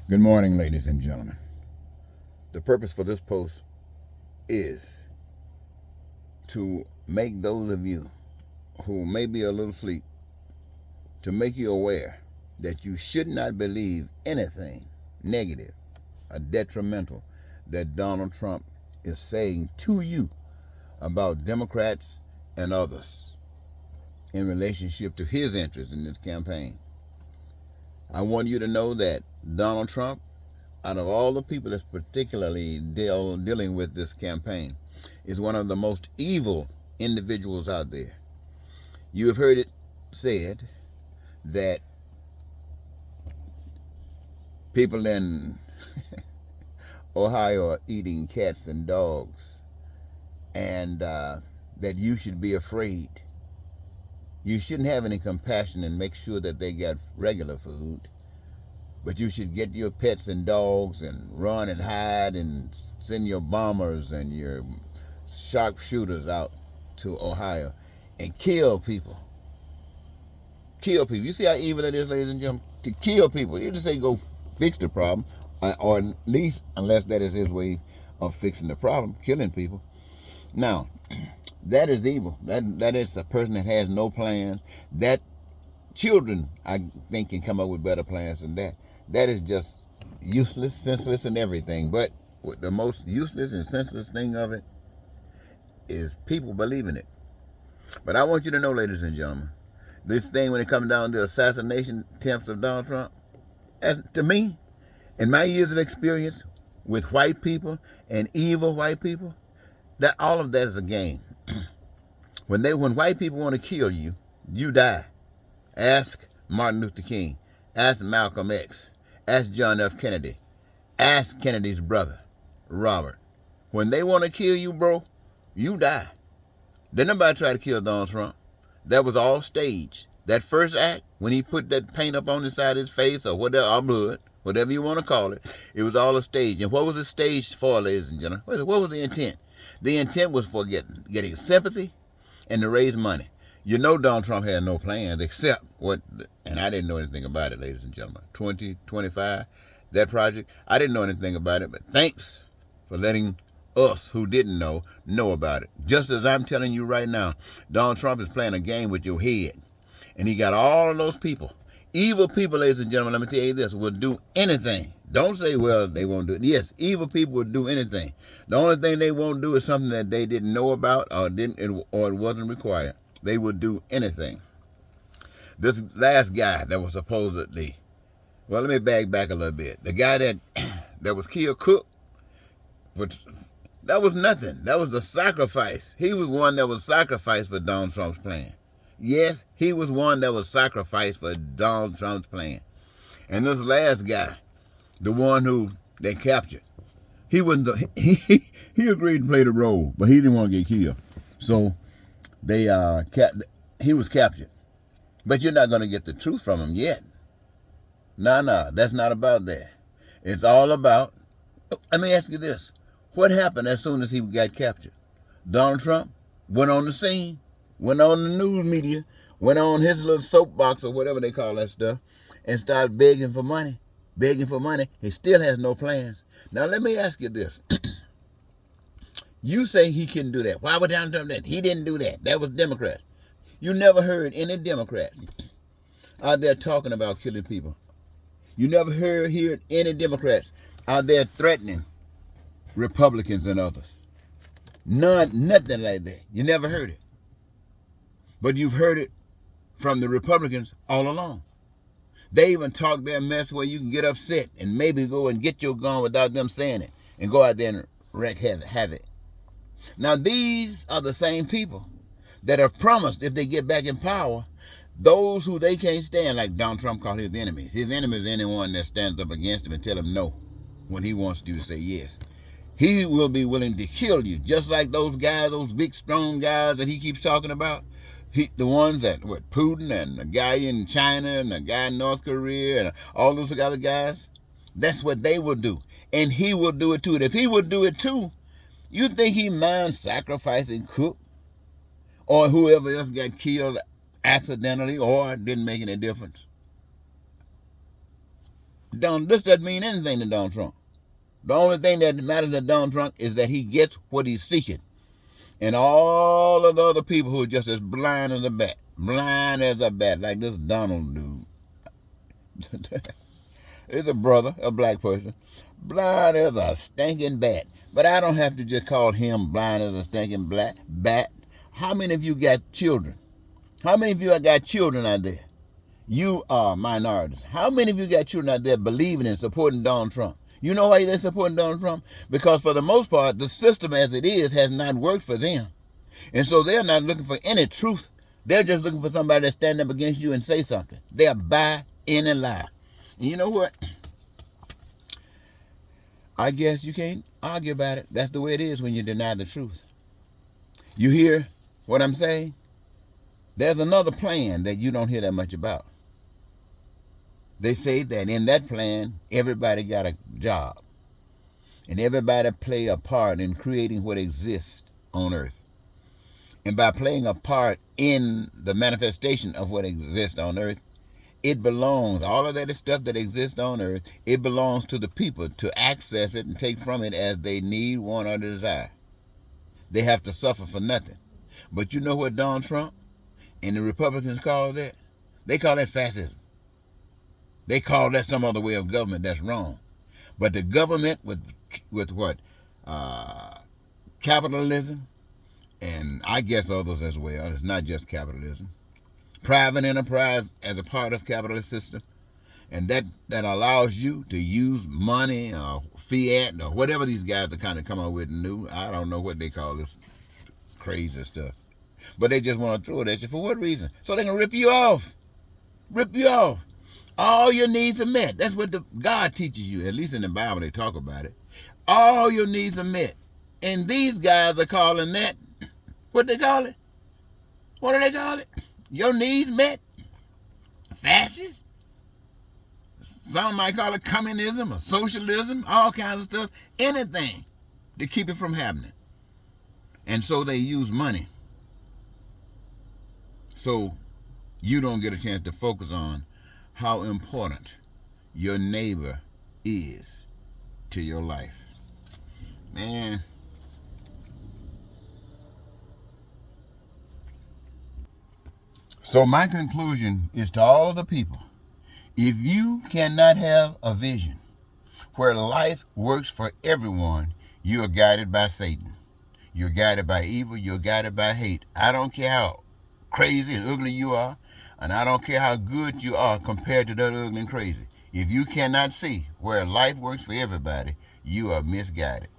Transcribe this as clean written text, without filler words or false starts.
Good morning, ladies and gentlemen. The purpose for this post is to make those of you who may be a little asleep, to make you aware that you should not believe anything negative or detrimental that Donald Trump is saying to you about Democrats and others in relationship to his interests in this campaign. I want you to know that Donald Trump, out of all the people that's particularly dealing with this campaign, is one of the most evil individuals out there. You have heard it said that people in Ohio are eating cats and dogs, and that you should be afraid. You shouldn't have any compassion and make sure that they get regular food, but you should get your pets and dogs and run and hide and send your bombers and your sharpshooters out to Ohio and kill people. Kill people. You see how evil it is, ladies and gentlemen? To kill people. You just say go fix the problem, or at least, unless that is his way of fixing the problem, killing people. Now, that is evil. That is a person that has no plans. That children, I think, can come up with better plans than that. That is just useless, senseless, and everything. But the most useless and senseless thing of it is people believing it. But I want you to know, ladies and gentlemen, this thing when it comes down to assassination attempts of Donald Trump, to me, in my years of experience with white people and evil white people, that all of that is a game. When white people want to kill you, you die. Ask Martin Luther King. Ask Malcolm X. Ask John F. Kennedy. Ask Kennedy's brother, Robert. When they want to kill you, bro, you die. Didn't nobody try to kill Donald Trump. That was all staged. That first act, when he put that paint up on the side of his face or whatever, or blood, whatever you want to call it, it was all a stage. And what was it staged for, ladies and gentlemen? What was the intent? The intent was for getting sympathy and to raise money. You know Donald Trump had no plans except what, and I didn't know anything about it, ladies and gentlemen. 2025, that project, I didn't know anything about it, but thanks for letting us who didn't know about it. Just as I'm telling you right now, Donald Trump is playing a game with your head. And he got all of those people. Evil people, ladies and gentlemen, let me tell you this, will do anything. Don't say, well, they won't do it. Yes, evil people will do anything. The only thing they won't do is something that they didn't know about or it wasn't required. They would do anything. This last guy that was supposedly, well, let me back a little bit. The guy that was killed, Cook, that was nothing. That was the sacrifice. He was one that was sacrificed for Donald Trump's plan. Yes, he was one that was sacrificed for Donald Trump's plan. And this last guy, the one who they captured, he agreed to play the role, but he didn't want to get killed. So he was captured. But you're not going to get the truth from him yet. No, that's not about that. It's all about, let me ask you this. What happened as soon as he got captured? Donald Trump went on the scene, went on the news media, went on his little soapbox or whatever they call that stuff, and started begging for money. He still has no plans. Now, let me ask you this. You say he couldn't do that. Why would Donald Trump do that? He didn't do that. That was Democrats. You never heard any Democrats out there talking about killing people. You never heard any Democrats out there threatening Republicans and others. Nothing like that. You never heard it. But you've heard it from the Republicans all along. They even talk their mess where you can get upset and maybe go and get your gun without them saying it and go out there and wreak havoc. Now, these are the same people that have promised if they get back in power, those who they can't stand, like Donald Trump called his enemies. His enemy is anyone that stands up against him and tell him no when he wants you to say yes. He will be willing to kill you, just like those guys, those big, strong guys that he keeps talking about. The ones that, Putin and the guy in China and the guy in North Korea and all those other guys, that's what they will do. And he will do it too. And if he would do it too, you think he minds sacrificing Cook or whoever else got killed accidentally or didn't make any difference? This doesn't mean anything to Donald Trump. The only thing that matters to Donald Trump is that he gets what he's seeking. And all of the other people who are just as blind as a bat. Blind as a bat, like this Donald dude. It's a brother, a black person. Blind as a stinking bat. But I don't have to just call him blind as a stinking bat. How many of you got children? How many of you got children out there? You are minorities. How many of you got children out there believing and supporting Donald Trump? You know why they're supporting Donald Trump? Because for the most part, the system as it is has not worked for them. And so they're not looking for any truth. They're just looking for somebody to stand up against you and say something. They'll buy any lie. And you know what? I guess you can't argue about it. That's the way it is when you deny the truth. You hear what I'm saying? There's another plan that you don't hear that much about. They say that in that plan, everybody got a job. And everybody play a part in creating what exists on earth. And by playing a part in the manifestation of what exists on earth, it belongs, all of that stuff that exists on earth, it belongs to the people to access it and take from it as they need, want, or desire. They have to suffer for nothing. But you know what Donald Trump and the Republicans call that? They call that fascism. They call that some other way of government that's wrong. But the government with what? Capitalism, and I guess others as well. It's not just capitalism. Private enterprise as a part of capitalist system. And that allows you to use money or fiat or whatever these guys are kind of come up with new. I don't know what they call this crazy stuff. But they just want to throw it at you. For what reason? So they can rip you off. Rip you off. All your needs are met. That's what God teaches you. At least in the Bible they talk about it. All your needs are met. And these guys are calling that, what they call it? What do they call it? Your needs met? Fascist? Some might call it communism or socialism, all kinds of stuff. Anything to keep it from happening. And so they use money. So you don't get a chance to focus on how important your neighbor is to your life. Man. So my conclusion is to all of the people, if you cannot have a vision where life works for everyone, you are guided by Satan. You're guided by evil. You're guided by hate. I don't care how crazy and ugly you are, and I don't care how good you are compared to that ugly and crazy. If you cannot see where life works for everybody, you are misguided.